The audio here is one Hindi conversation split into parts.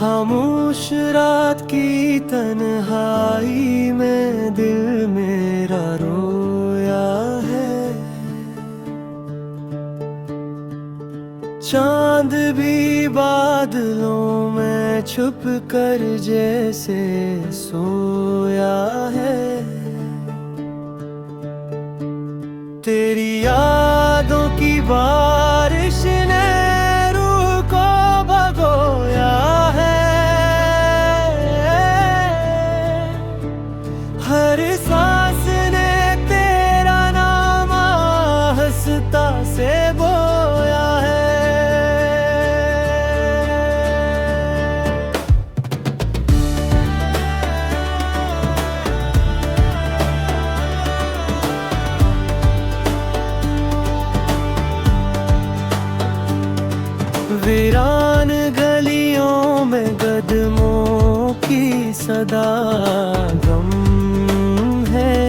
खामोश रात की तन्हाई में दिल मेरा रोया है। चांद भी बादलों में छुप कर जैसे सोया है। तेरी यादों की बारिश ने रूह को भगोया है। हर सांस ने तेरा नाम हंसता से बोया है। वीरान गलियों में कदमों की सदा गम है।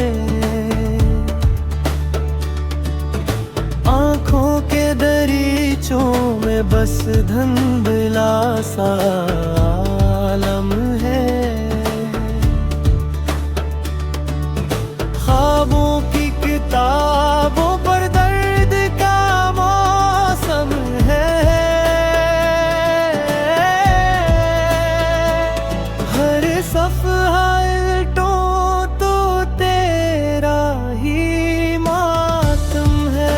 आँखों के दरीचों में बस धुंधला सा आलम है। ख्वाबों की किताबों पर दर्द का मौसम है। सफ़हा उल्टों तो तेरा ही मातम है।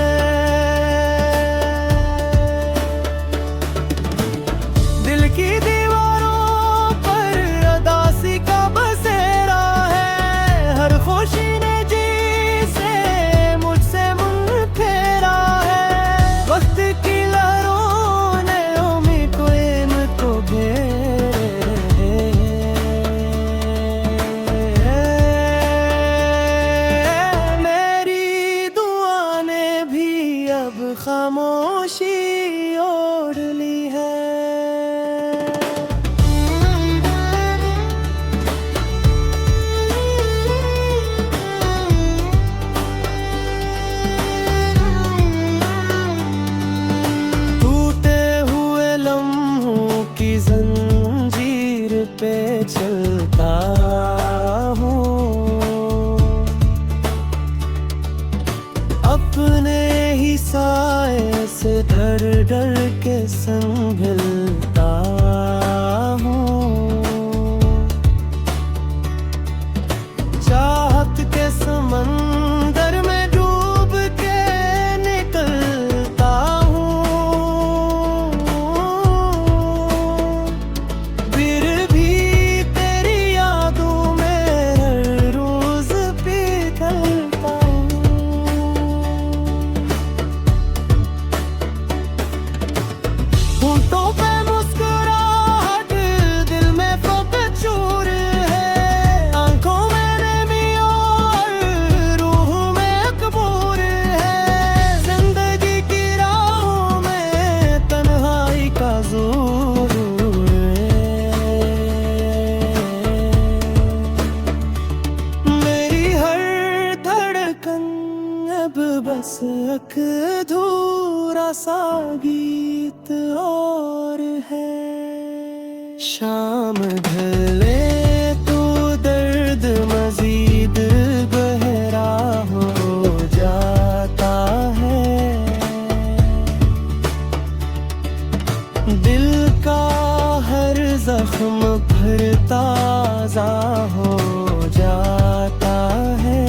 दिल की दीवारों पर अदासी का बसेरा है। हर खुशी ने जी से मुझसे मुंह फेरा है। वक्त की लहरों ने उम्मीद को इनको घेरा। खामोशी ओढ़ ली है। टूटे हुए लम्हों की जंजीर पे चलता हूँ। अपने ही साए से डर डर के संभलता हूँ। चाहत के समंदर में डूब के निकलता हूँ। फिर भी तेरी यादों में हर रोज पिघलता हूँ। होंठों पे मुस्कुराहट, दिल में फ़क़्त चूर है। आँखों में नमी और रूह में अकबूर है। ज़िंदगी की राहों में तन्हाई का ज़ोर है। मेरी हर धड़कन अब बस एक अधूरा सा गीत और है। शाम ढले तो दर्द मजीद गहरा हो जाता है। दिल का हर जख्म फिर ताज़ा हो जाता है।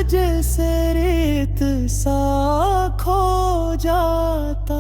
जैसे रेत सा खो जाता